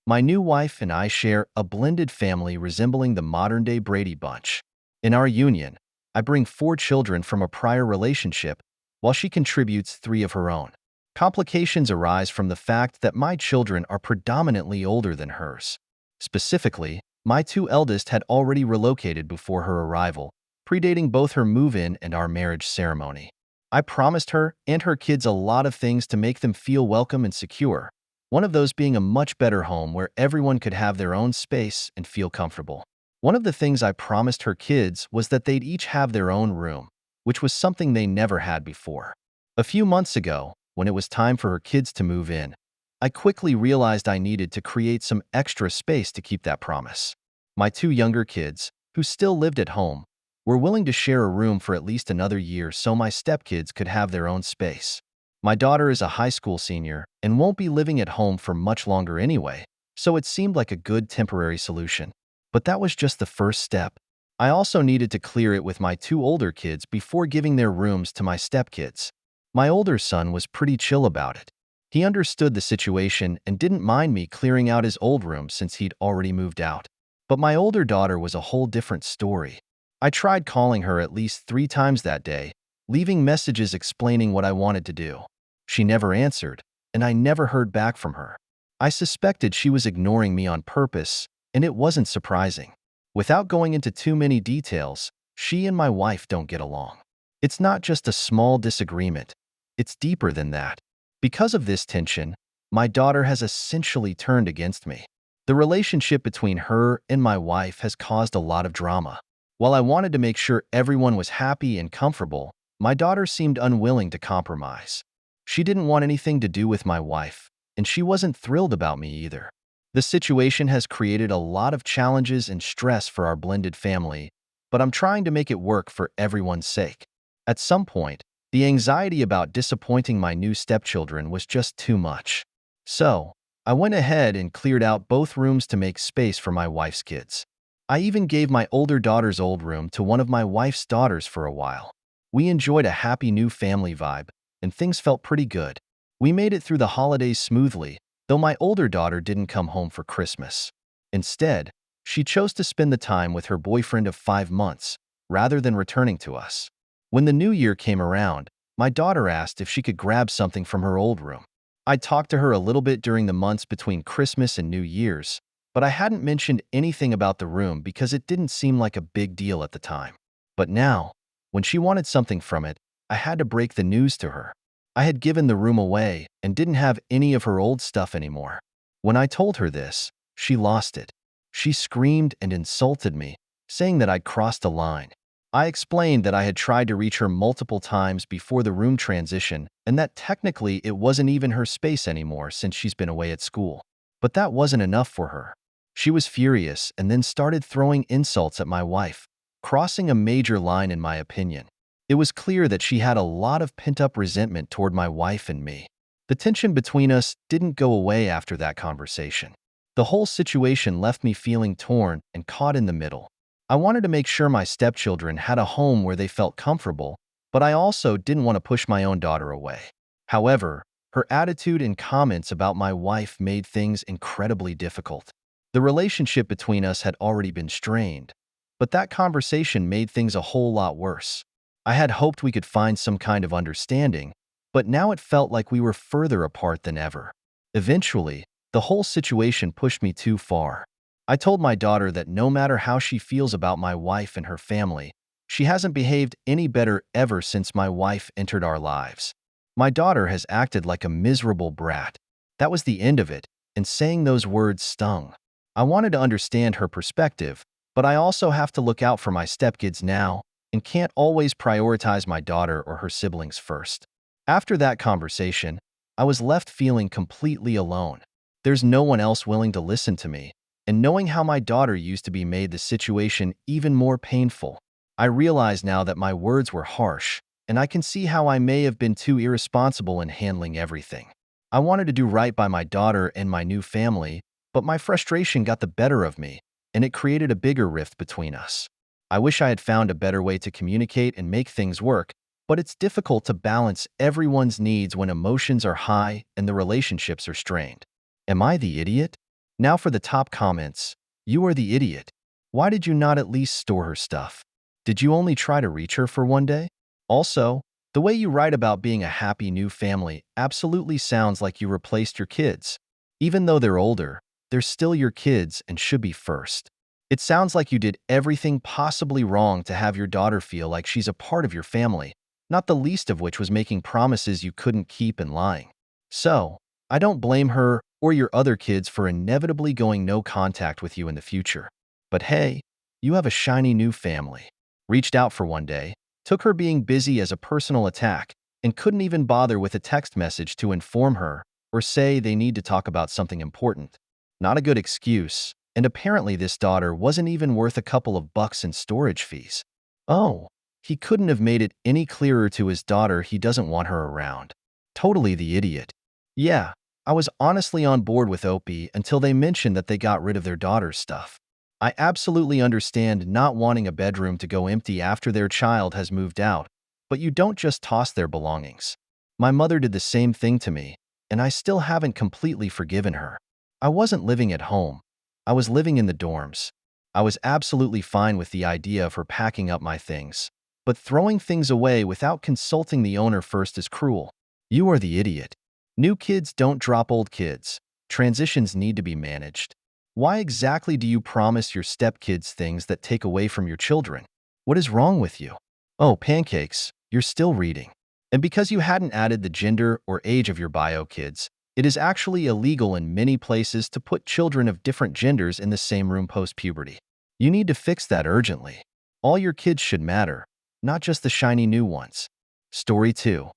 My new wife and I share a blended family resembling the modern-day Brady Bunch. In our union, I bring 4 children from a prior relationship, while she contributes 3 of her own. Complications arise from the fact that my children are predominantly older than hers. Specifically, my 2 eldest had already relocated before her arrival, predating both her move-in and our marriage ceremony. I promised her and her kids a lot of things to make them feel welcome and secure, one of those being a much better home where everyone could have their own space and feel comfortable. One of the things I promised her kids was that they'd each have their own room, which was something they never had before. A few months ago, when it was time for her kids to move in, I quickly realized I needed to create some extra space to keep that promise. My 2 younger kids, who still lived at home, were willing to share a room for at least another year so my stepkids could have their own space. My daughter is a high school senior and won't be living at home for much longer anyway, so it seemed like a good temporary solution. But that was just the first step. I also needed to clear it with my 2 older kids before giving their rooms to my stepkids. My older son was pretty chill about it. He understood the situation and didn't mind me clearing out his old room since he'd already moved out. But my older daughter was a whole different story. I tried calling her at least 3 times that day, leaving messages explaining what I wanted to do. She never answered, and I never heard back from her. I suspected she was ignoring me on purpose, and it wasn't surprising. Without going into too many details, she and my wife don't get along. It's not just a small disagreement, it's deeper than that. Because of this tension, my daughter has essentially turned against me. The relationship between her and my wife has caused a lot of drama. While I wanted to make sure everyone was happy and comfortable, my daughter seemed unwilling to compromise. She didn't want anything to do with my wife, and she wasn't thrilled about me either. The situation has created a lot of challenges and stress for our blended family, but I'm trying to make it work for everyone's sake. At some point, the anxiety about disappointing my new stepchildren was just too much. So, I went ahead and cleared out both rooms to make space for my wife's kids. I even gave my older daughter's old room to one of my wife's daughters for a while. We enjoyed a happy new family vibe, and things felt pretty good. We made it through the holidays smoothly, though my older daughter didn't come home for Christmas. Instead, she chose to spend the time with her boyfriend of 5 months, rather than returning to us. When the new year came around, my daughter asked if she could grab something from her old room. I talked to her a little bit during the months between Christmas and New Year's, but I hadn't mentioned anything about the room because it didn't seem like a big deal at the time. But now, when she wanted something from it, I had to break the news to her. I had given the room away and didn't have any of her old stuff anymore. When I told her this, she lost it. She screamed and insulted me, saying that I'd crossed a line. I explained that I had tried to reach her multiple times before the room transition and that technically it wasn't even her space anymore since she's been away at school. But that wasn't enough for her. She was furious and then started throwing insults at my wife, crossing a major line in my opinion. It was clear that she had a lot of pent-up resentment toward my wife and me. The tension between us didn't go away after that conversation. The whole situation left me feeling torn and caught in the middle. I wanted to make sure my stepchildren had a home where they felt comfortable, but I also didn't want to push my own daughter away. However, her attitude and comments about my wife made things incredibly difficult. The relationship between us had already been strained, but that conversation made things a whole lot worse. I had hoped we could find some kind of understanding, but now it felt like we were further apart than ever. Eventually, the whole situation pushed me too far. I told my daughter that no matter how she feels about my wife and her family, she hasn't behaved any better ever since my wife entered our lives. My daughter has acted like a miserable brat. That was the end of it, and saying those words stung. I wanted to understand her perspective, but I also have to look out for my stepkids now and can't always prioritize my daughter or her siblings first. After that conversation, I was left feeling completely alone. There's no one else willing to listen to me, and knowing how my daughter used to be made the situation even more painful. I realize now that my words were harsh, and I can see how I may have been too irresponsible in handling everything. I wanted to do right by my daughter and my new family, but my frustration got the better of me, and it created a bigger rift between us. I wish I had found a better way to communicate and make things work, but it's difficult to balance everyone's needs when emotions are high and the relationships are strained. Am I the idiot? Now for the top comments. You are the idiot. Why did you not at least store her stuff? Did you only try to reach her for one day? Also, the way you write about being a happy new family absolutely sounds like you replaced your kids. Even though they're older, they're still your kids and should be first. It sounds like you did everything possibly wrong to have your daughter feel like she's a part of your family, not the least of which was making promises you couldn't keep and lying. So, I don't blame her or your other kids for inevitably going no contact with you in the future. But hey, you have a shiny new family. Reached out for one day, took her being busy as a personal attack, and couldn't even bother with a text message to inform her or say they need to talk about something important. Not a good excuse, and apparently this daughter wasn't even worth a couple of bucks in storage fees. Oh, he couldn't have made it any clearer to his daughter he doesn't want her around. Totally the idiot. Yeah, I was honestly on board with Opie until they mentioned that they got rid of their daughter's stuff. I absolutely understand not wanting a bedroom to go empty after their child has moved out, but you don't just toss their belongings. My mother did the same thing to me, and I still haven't completely forgiven her. I wasn't living at home. I was living in the dorms. I was absolutely fine with the idea of her packing up my things, but throwing things away without consulting the owner first is cruel. You are the idiot. New kids don't drop old kids. Transitions need to be managed. Why exactly do you promise your stepkids things that take away from your children? What is wrong with you? Oh, pancakes, you're still reading. And because you hadn't added the gender or age of your bio kids, it is actually illegal in many places to put children of different genders in the same room post-puberty. You need to fix that urgently. All your kids should matter, not just the shiny new ones. Story 2.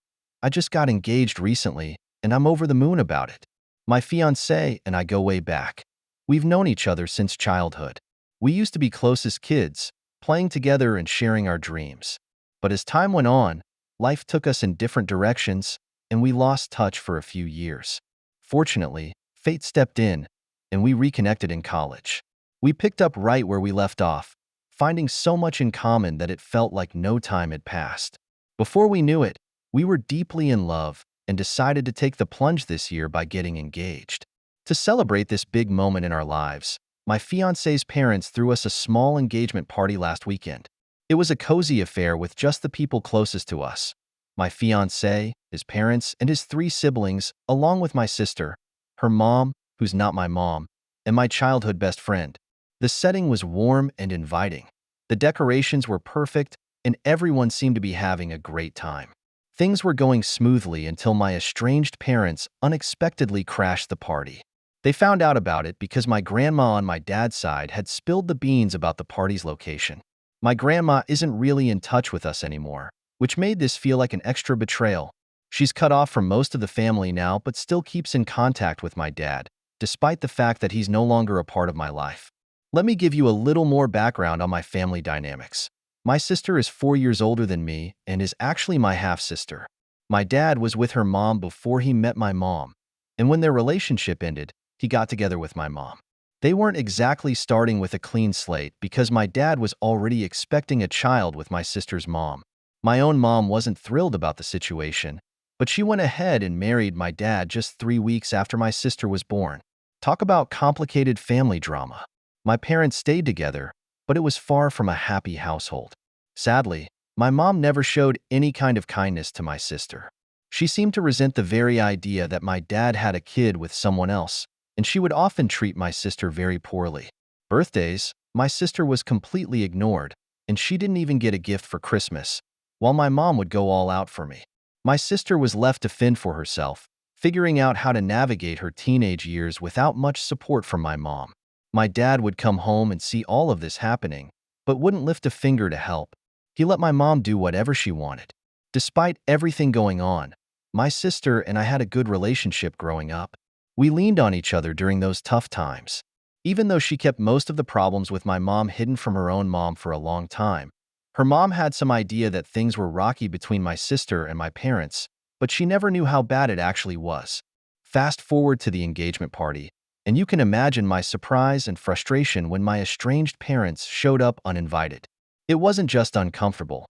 I just got engaged recently, and I'm over the moon about it. My fiancé and I go way back. We've known each other since childhood. We used to be close as kids, playing together and sharing our dreams. But as time went on, life took us in different directions, and we lost touch for a few years. Fortunately, fate stepped in, and we reconnected in college. We picked up right where we left off, finding so much in common that it felt like no time had passed. Before we knew it, we were deeply in love and decided to take the plunge this year by getting engaged. To celebrate this big moment in our lives, my fiancé's parents threw us a small engagement party last weekend. It was a cozy affair with just the people closest to us. My fiancé, his parents, and his 3 siblings, along with my sister, her mom, who's not my mom, and my childhood best friend. The setting was warm and inviting. The decorations were perfect, and everyone seemed to be having a great time. Things were going smoothly until my estranged parents unexpectedly crashed the party. They found out about it because my grandma on my dad's side had spilled the beans about the party's location. My grandma isn't really in touch with us anymore, which made this feel like an extra betrayal. She's cut off from most of the family now but still keeps in contact with my dad, despite the fact that he's no longer a part of my life. Let me give you a little more background on my family dynamics. My sister is 4 years older than me and is actually my half-sister. My dad was with her mom before he met my mom, and when their relationship ended, he got together with my mom. They weren't exactly starting with a clean slate because my dad was already expecting a child with my sister's mom. My own mom wasn't thrilled about the situation, but she went ahead and married my dad just 3 weeks after my sister was born. Talk about complicated family drama. My parents stayed together, but it was far from a happy household. Sadly, my mom never showed any kind of kindness to my sister. She seemed to resent the very idea that my dad had a kid with someone else, and she would often treat my sister very poorly. Birthdays, my sister was completely ignored, and she didn't even get a gift for Christmas, while my mom would go all out for me. My sister was left to fend for herself, figuring out how to navigate her teenage years without much support from my mom. My dad would come home and see all of this happening, but wouldn't lift a finger to help. He let my mom do whatever she wanted. Despite everything going on, my sister and I had a good relationship growing up. We leaned on each other during those tough times. Even though she kept most of the problems with my mom hidden from her own mom for a long time, her mom had some idea that things were rocky between my sister and my parents, but she never knew how bad it actually was. Fast forward to the engagement party, and you can imagine my surprise and frustration when my estranged parents showed up uninvited. It wasn't just uncomfortable.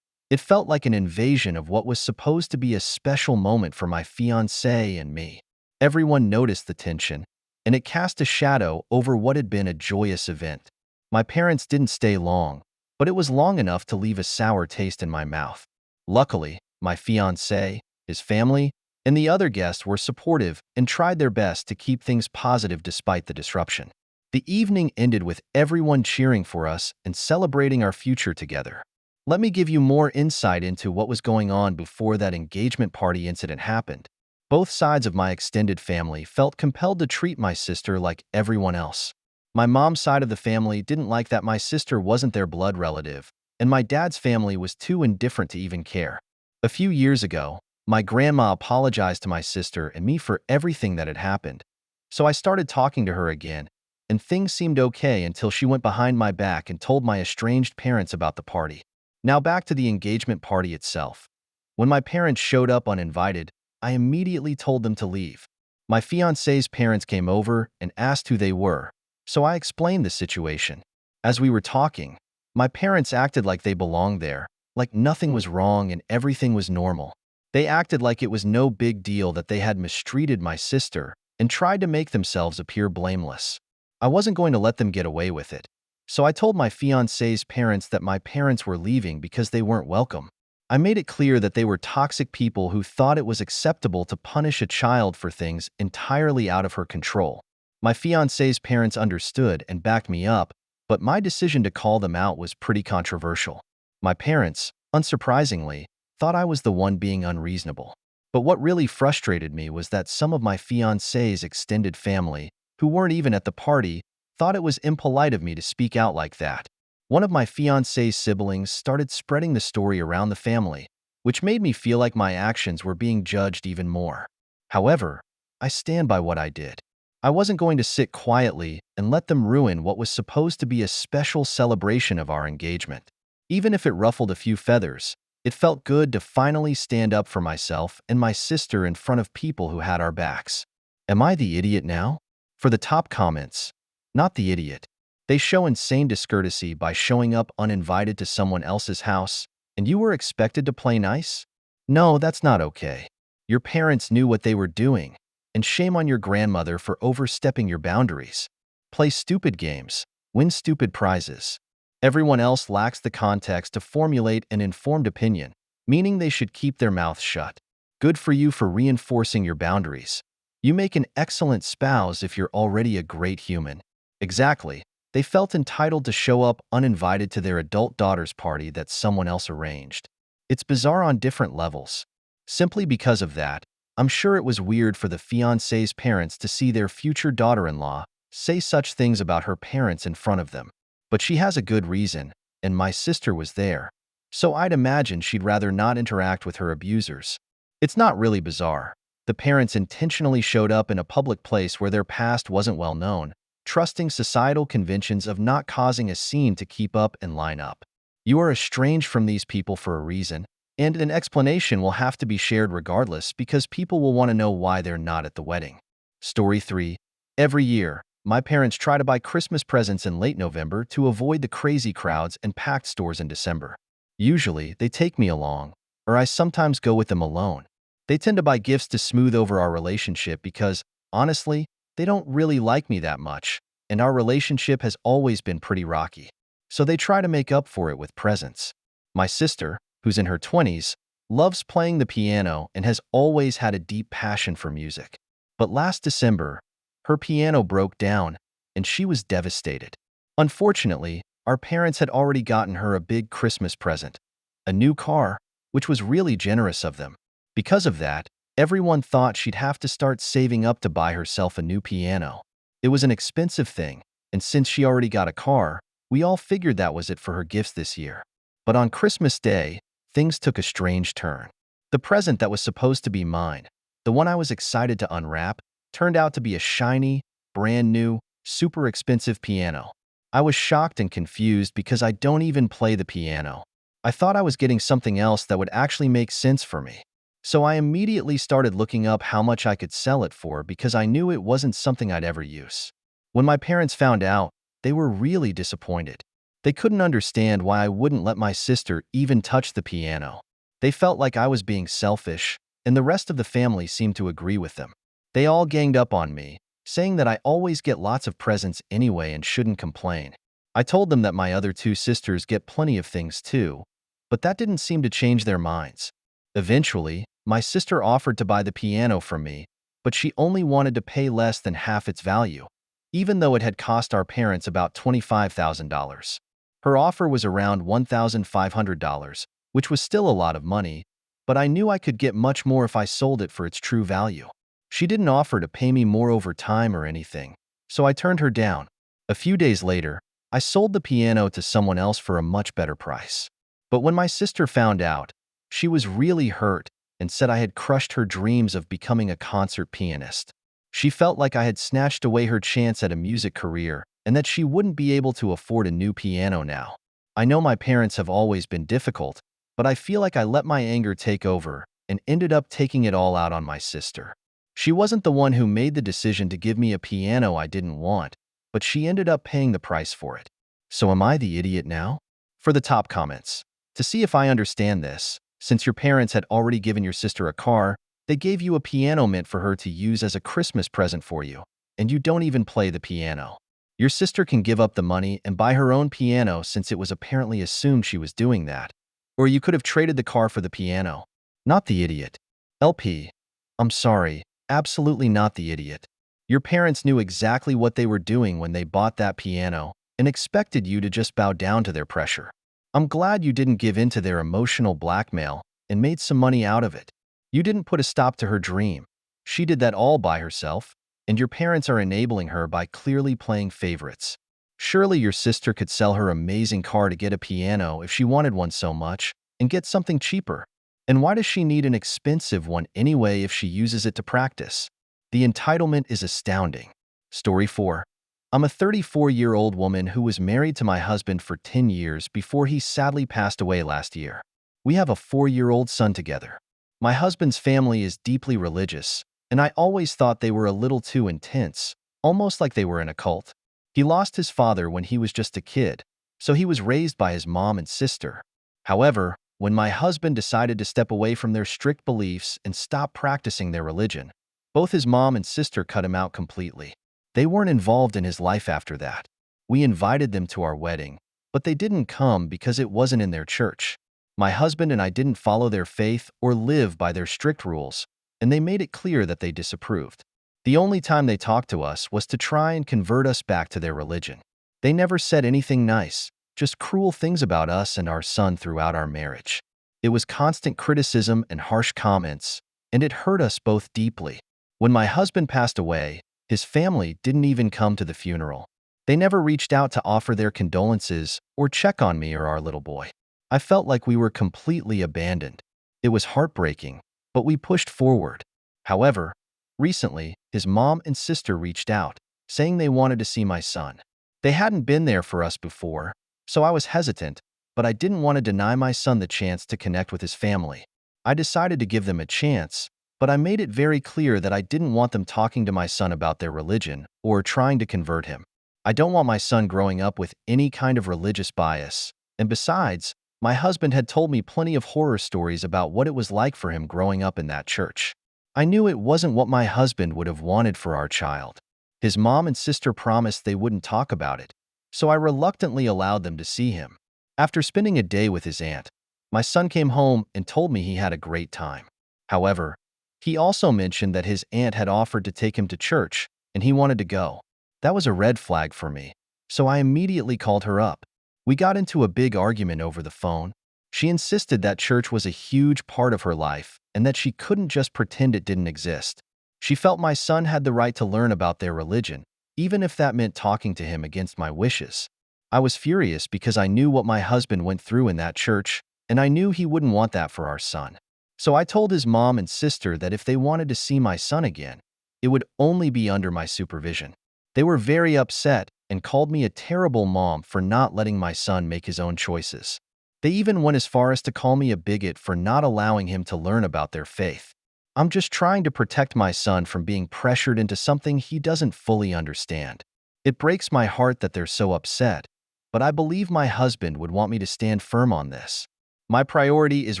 It felt like an invasion of what was supposed to be a special moment for my fiancé and me. Everyone noticed the tension, and it cast a shadow over what had been a joyous event. My parents didn't stay long, but it was long enough to leave a sour taste in my mouth. Luckily, my fiancé, his family, and the other guests were supportive and tried their best to keep things positive despite the disruption. The evening ended with everyone cheering for us and celebrating our future together. Let me give you more insight into what was going on before that engagement party incident happened. Both sides of my extended family felt compelled to treat my sister like everyone else. My mom's side of the family didn't like that my sister wasn't their blood relative, and my dad's family was too indifferent to even care. A few years ago, my grandma apologized to my sister and me for everything that had happened, so I started talking to her again, and things seemed okay until she went behind my back and told my estranged parents about the party. Now back to the engagement party itself. When my parents showed up uninvited, I immediately told them to leave. My fiancé's parents came over and asked who they were, so I explained the situation. As we were talking, my parents acted like they belonged there, like nothing was wrong and everything was normal. They acted like it was no big deal that they had mistreated my sister and tried to make themselves appear blameless. I wasn't going to let them get away with it, so I told my fiancé's parents that my parents were leaving because they weren't welcome. I made it clear that they were toxic people who thought it was acceptable to punish a child for things entirely out of her control. My fiancé's parents understood and backed me up, but my decision to call them out was pretty controversial. My parents, unsurprisingly, thought I was the one being unreasonable. But what really frustrated me was that some of my fiancé's extended family, who weren't even at the party, thought it was impolite of me to speak out like that. One of my fiancé's siblings started spreading the story around the family, which made me feel like my actions were being judged even more. However, I stand by what I did. I wasn't going to sit quietly and let them ruin what was supposed to be a special celebration of our engagement. Even if it ruffled a few feathers, it felt good to finally stand up for myself and my sister in front of people who had our backs. Am I the idiot now? For the top comments, not the idiot. They show insane discourtesy by showing up uninvited to someone else's house, and you were expected to play nice? No, that's not okay. Your parents knew what they were doing, and shame on your grandmother for overstepping your boundaries. Play stupid games, win stupid prizes. Everyone else lacks the context to formulate an informed opinion, meaning they should keep their mouths shut. Good for you for reinforcing your boundaries. You make an excellent spouse if you're already a great human. Exactly. They felt entitled to show up uninvited to their adult daughter's party that someone else arranged. It's bizarre on different levels. Simply because of that, I'm sure it was weird for the fiancé's parents to see their future daughter-in-law say such things about her parents in front of them. But she has a good reason, and my sister was there, so I'd imagine she'd rather not interact with her abusers. It's not really bizarre. The parents intentionally showed up in a public place where their past wasn't well known, trusting societal conventions of not causing a scene to keep up and line up. You are estranged from these people for a reason, and an explanation will have to be shared regardless because people will want to know why they're not at the wedding. Story 3. Every year, my parents try to buy Christmas presents in late November to avoid the crazy crowds and packed stores in December. Usually, they take me along, or I sometimes go with them alone. They tend to buy gifts to smooth over our relationship because, honestly, they don't really like me that much, and our relationship has always been pretty rocky. So they try to make up for it with presents. My sister, who's in her 20s, loves playing the piano and has always had a deep passion for music. But last December, her piano broke down, and she was devastated. Unfortunately, our parents had already gotten her a big Christmas present, a new car, which was really generous of them. Because of that, everyone thought she'd have to start saving up to buy herself a new piano. It was an expensive thing, and since she already got a car, we all figured that was it for her gifts this year. But on Christmas Day, things took a strange turn. The present that was supposed to be mine, the one I was excited to unwrap, turned out to be a shiny, brand new, super expensive piano. I was shocked and confused because I don't even play the piano. I thought I was getting something else that would actually make sense for me. So I immediately started looking up how much I could sell it for because I knew it wasn't something I'd ever use. When my parents found out, they were really disappointed. They couldn't understand why I wouldn't let my sister even touch the piano. They felt like I was being selfish, and the rest of the family seemed to agree with them. They all ganged up on me, saying that I always get lots of presents anyway and shouldn't complain. I told them that my other two sisters get plenty of things too, but that didn't seem to change their minds. Eventually, my sister offered to buy the piano from me, but she only wanted to pay less than half its value, even though it had cost our parents about $25,000. Her offer was around $1,500, which was still a lot of money, but I knew I could get much more if I sold it for its true value. She didn't offer to pay me more over time or anything, so I turned her down. A few days later, I sold the piano to someone else for a much better price. But when my sister found out, she was really hurt and said I had crushed her dreams of becoming a concert pianist. She felt like I had snatched away her chance at a music career and that she wouldn't be able to afford a new piano now. I know my parents have always been difficult, but I feel like I let my anger take over and ended up taking it all out on my sister. She wasn't the one who made the decision to give me a piano I didn't want, but she ended up paying the price for it. So am I the idiot now? For the top comments. To see if I understand this, since your parents had already given your sister a car, they gave you a piano meant for her to use as a Christmas present for you, and you don't even play the piano. Your sister can give up the money and buy her own piano since it was apparently assumed she was doing that. Or you could have traded the car for the piano. Not the idiot. LP. I'm sorry, absolutely not the idiot. Your parents knew exactly what they were doing when they bought that piano and expected you to just bow down to their pressure. I'm glad you didn't give in to their emotional blackmail and made some money out of it. You didn't put a stop to her dream. She did that all by herself, and your parents are enabling her by clearly playing favorites. Surely your sister could sell her amazing car to get a piano if she wanted one so much, and get something cheaper. And why does she need an expensive one anyway if she uses it to practice? The entitlement is astounding. Story 4. I'm a 34-year-old woman who was married to my husband for 10 years before he sadly passed away last year. We have a 4-year-old son together. My husband's family is deeply religious, and I always thought they were a little too intense, almost like they were in a cult. He lost his father when he was just a kid, so he was raised by his mom and sister. However, when my husband decided to step away from their strict beliefs and stop practicing their religion, both his mom and sister cut him out completely. They weren't involved in his life after that. We invited them to our wedding, but they didn't come because it wasn't in their church. My husband and I didn't follow their faith or live by their strict rules, and they made it clear that they disapproved. The only time they talked to us was to try and convert us back to their religion. They never said anything nice, just cruel things about us and our son throughout our marriage. It was constant criticism and harsh comments, and it hurt us both deeply. When my husband passed away, his family didn't even come to the funeral. They never reached out to offer their condolences or check on me or our little boy. I felt like we were completely abandoned. It was heartbreaking, but we pushed forward. However, recently, his mom and sister reached out, saying they wanted to see my son. They hadn't been there for us before, so I was hesitant, but I didn't want to deny my son the chance to connect with his family. I decided to give them a chance, but I made it very clear that I didn't want them talking to my son about their religion or trying to convert him. I don't want my son growing up with any kind of religious bias, and besides, my husband had told me plenty of horror stories about what it was like for him growing up in that church. I knew it wasn't what my husband would have wanted for our child. His mom and sister promised they wouldn't talk about it, so I reluctantly allowed them to see him. After spending a day with his aunt, my son came home and told me he had a great time. However, he also mentioned that his aunt had offered to take him to church, and he wanted to go. That was a red flag for me, so I immediately called her up. We got into a big argument over the phone. She insisted that church was a huge part of her life and that she couldn't just pretend it didn't exist. She felt my son had the right to learn about their religion, even if that meant talking to him against my wishes. I was furious because I knew what my husband went through in that church, and I knew he wouldn't want that for our son. So I told his mom and sister that if they wanted to see my son again, it would only be under my supervision. They were very upset and called me a terrible mom for not letting my son make his own choices. They even went as far as to call me a bigot for not allowing him to learn about their faith. I'm just trying to protect my son from being pressured into something he doesn't fully understand. It breaks my heart that they're so upset, but I believe my husband would want me to stand firm on this. My priority is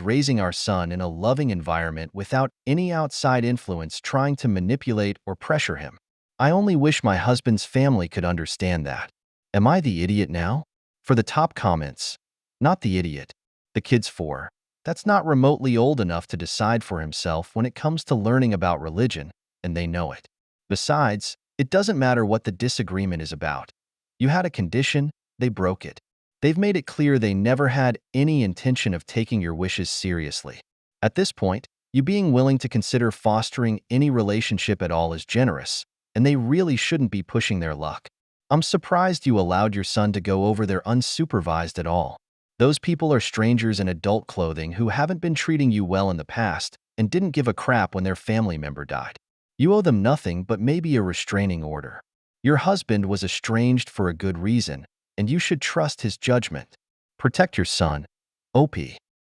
raising our son in a loving environment without any outside influence trying to manipulate or pressure him. I only wish my husband's family could understand that. Am I the idiot now? For the top comments, not the idiot. The kid's 4. That's not remotely old enough to decide for himself when it comes to learning about religion, and they know it. Besides, it doesn't matter what the disagreement is about. You had a condition, they broke it. They've made it clear they never had any intention of taking your wishes seriously. At this point, you being willing to consider fostering any relationship at all is generous, and they really shouldn't be pushing their luck. I'm surprised you allowed your son to go over there unsupervised at all. Those people are strangers in adult clothing who haven't been treating you well in the past and didn't give a crap when their family member died. You owe them nothing but maybe a restraining order. Your husband was estranged for a good reason, and you should trust his judgment. Protect your son. OP.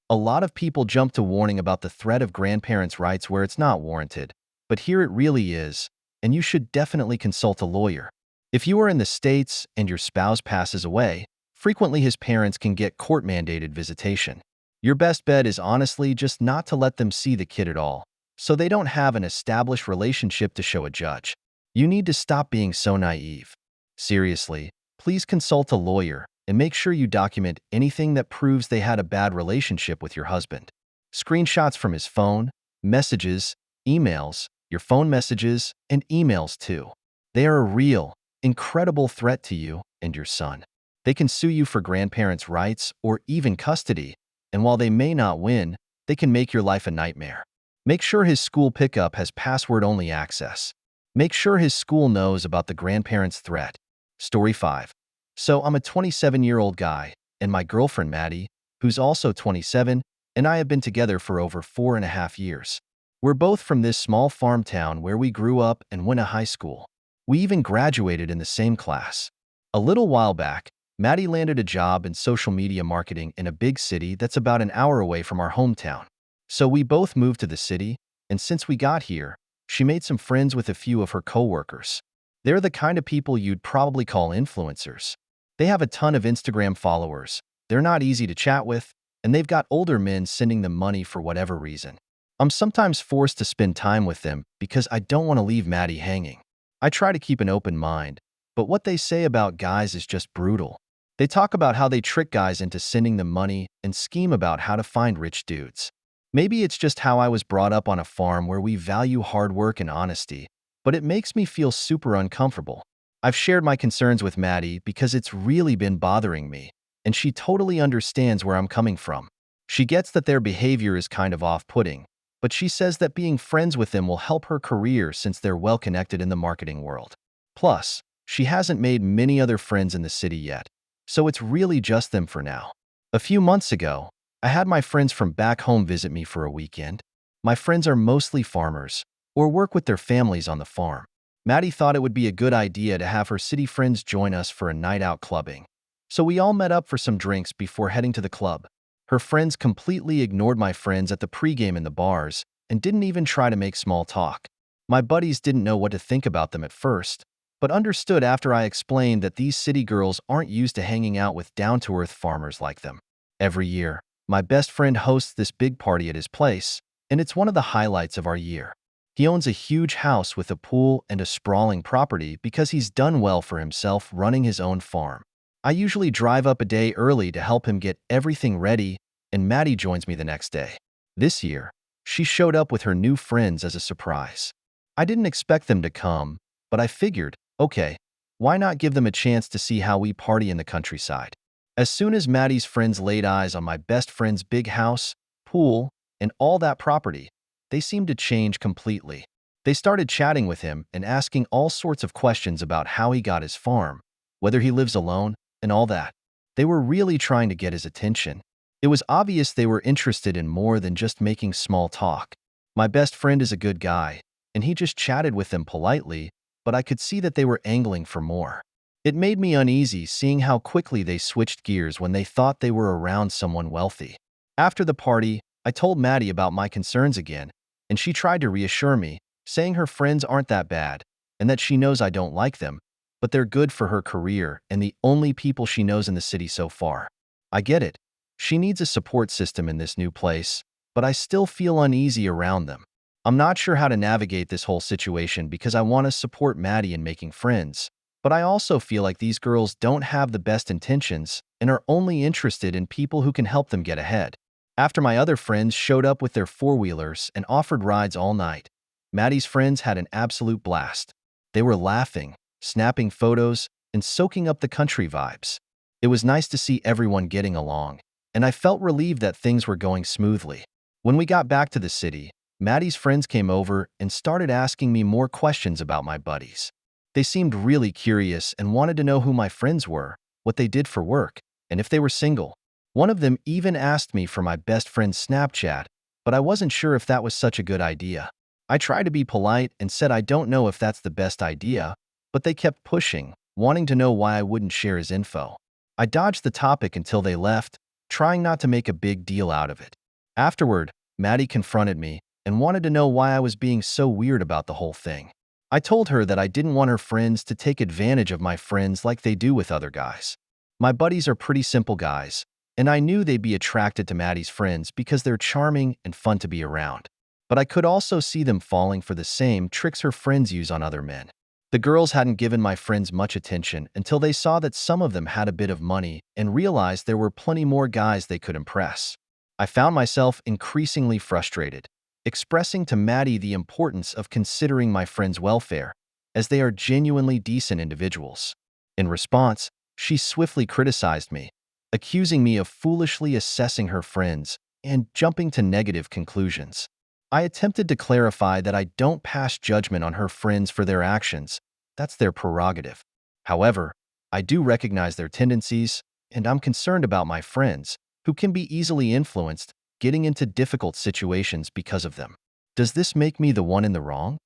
A lot of people jump to warning about the threat of grandparents' rights where it's not warranted, but here it really is, and you should definitely consult a lawyer. If you are in the States and your spouse passes away, frequently his parents can get court-mandated visitation. Your best bet is honestly just not to let them see the kid at all, so they don't have an established relationship to show a judge. You need to stop being so naive. Seriously, please consult a lawyer and make sure you document anything that proves they had a bad relationship with your husband. Screenshots from his phone, messages, emails, your phone messages, and emails too. They are a real, incredible threat to you and your son. They can sue you for grandparents' rights or even custody, and while they may not win, they can make your life a nightmare. Make sure his school pickup has password-only access. Make sure his school knows about the grandparents' threat. Story 5. So I'm a 27-year-old guy, and my girlfriend Maddie, who's also 27, and I have been together for over 4.5 years. We're both from this small farm town where we grew up and went to high school. We even graduated in the same class. A little while back, Maddie landed a job in social media marketing in a big city that's about an hour away from our hometown. So we both moved to the city, and since we got here, she made some friends with a few of her coworkers. They're the kind of people you'd probably call influencers. They have a ton of Instagram followers, they're not easy to chat with, and they've got older men sending them money for whatever reason. I'm sometimes forced to spend time with them because I don't want to leave Maddie hanging. I try to keep an open mind, but what they say about guys is just brutal. They talk about how they trick guys into sending them money and scheme about how to find rich dudes. Maybe it's just how I was brought up on a farm where we value hard work and honesty, but it makes me feel super uncomfortable. I've shared my concerns with Maddie because it's really been bothering me, and she totally understands where I'm coming from. She gets that their behavior is kind of off-putting, but she says that being friends with them will help her career since they're well-connected in the marketing world. Plus, she hasn't made many other friends in the city yet, so it's really just them for now. A few months ago, I had my friends from back home visit me for a weekend. My friends are mostly farmers, or work with their families on the farm. Maddie thought it would be a good idea to have her city friends join us for a night out clubbing. So we all met up for some drinks before heading to the club. Her friends completely ignored my friends at the pregame in the bars and didn't even try to make small talk. My buddies didn't know what to think about them at first, but understood after I explained that these city girls aren't used to hanging out with down-to-earth farmers like them. Every year, my best friend hosts this big party at his place, and it's one of the highlights of our year. He owns a huge house with a pool and a sprawling property because he's done well for himself running his own farm. I usually drive up a day early to help him get everything ready, and Maddie joins me the next day. This year, she showed up with her new friends as a surprise. I didn't expect them to come, but I figured, okay, why not give them a chance to see how we party in the countryside? As soon as Maddie's friends laid eyes on my best friend's big house, pool, and all that property, they seemed to change completely. They started chatting with him and asking all sorts of questions about how he got his farm, whether he lives alone, and all that. They were really trying to get his attention. It was obvious they were interested in more than just making small talk. My best friend is a good guy, and he just chatted with them politely, but I could see that they were angling for more. It made me uneasy seeing how quickly they switched gears when they thought they were around someone wealthy. After the party, I told Maddie about my concerns again, and she tried to reassure me, saying her friends aren't that bad, and that she knows I don't like them, but they're good for her career and the only people she knows in the city so far. I get it. She needs a support system in this new place, but I still feel uneasy around them. I'm not sure how to navigate this whole situation because I want to support Maddie in making friends, but I also feel like these girls don't have the best intentions and are only interested in people who can help them get ahead. After my other friends showed up with their four-wheelers and offered rides all night, Maddie's friends had an absolute blast. They were laughing, snapping photos, and soaking up the country vibes. It was nice to see everyone getting along, and I felt relieved that things were going smoothly. When we got back to the city, Maddie's friends came over and started asking me more questions about my buddies. They seemed really curious and wanted to know who my friends were, what they did for work, and if they were single. One of them even asked me for my best friend's Snapchat, but I wasn't sure if that was such a good idea. I tried to be polite and said I don't know if that's the best idea, but they kept pushing, wanting to know why I wouldn't share his info. I dodged the topic until they left, trying not to make a big deal out of it. Afterward, Maddie confronted me and wanted to know why I was being so weird about the whole thing. I told her that I didn't want her friends to take advantage of my friends like they do with other guys. My buddies are pretty simple guys, and I knew they'd be attracted to Maddie's friends because they're charming and fun to be around. But I could also see them falling for the same tricks her friends use on other men. The girls hadn't given my friends much attention until they saw that some of them had a bit of money and realized there were plenty more guys they could impress. I found myself increasingly frustrated, expressing to Maddie the importance of considering my friends' welfare, as they are genuinely decent individuals. In response, she swiftly criticized me, accusing me of foolishly assessing her friends and jumping to negative conclusions. I attempted to clarify that I don't pass judgment on her friends for their actions. That's their prerogative. However, I do recognize their tendencies, and I'm concerned about my friends, who can be easily influenced, getting into difficult situations because of them. Does this make me the one in the wrong?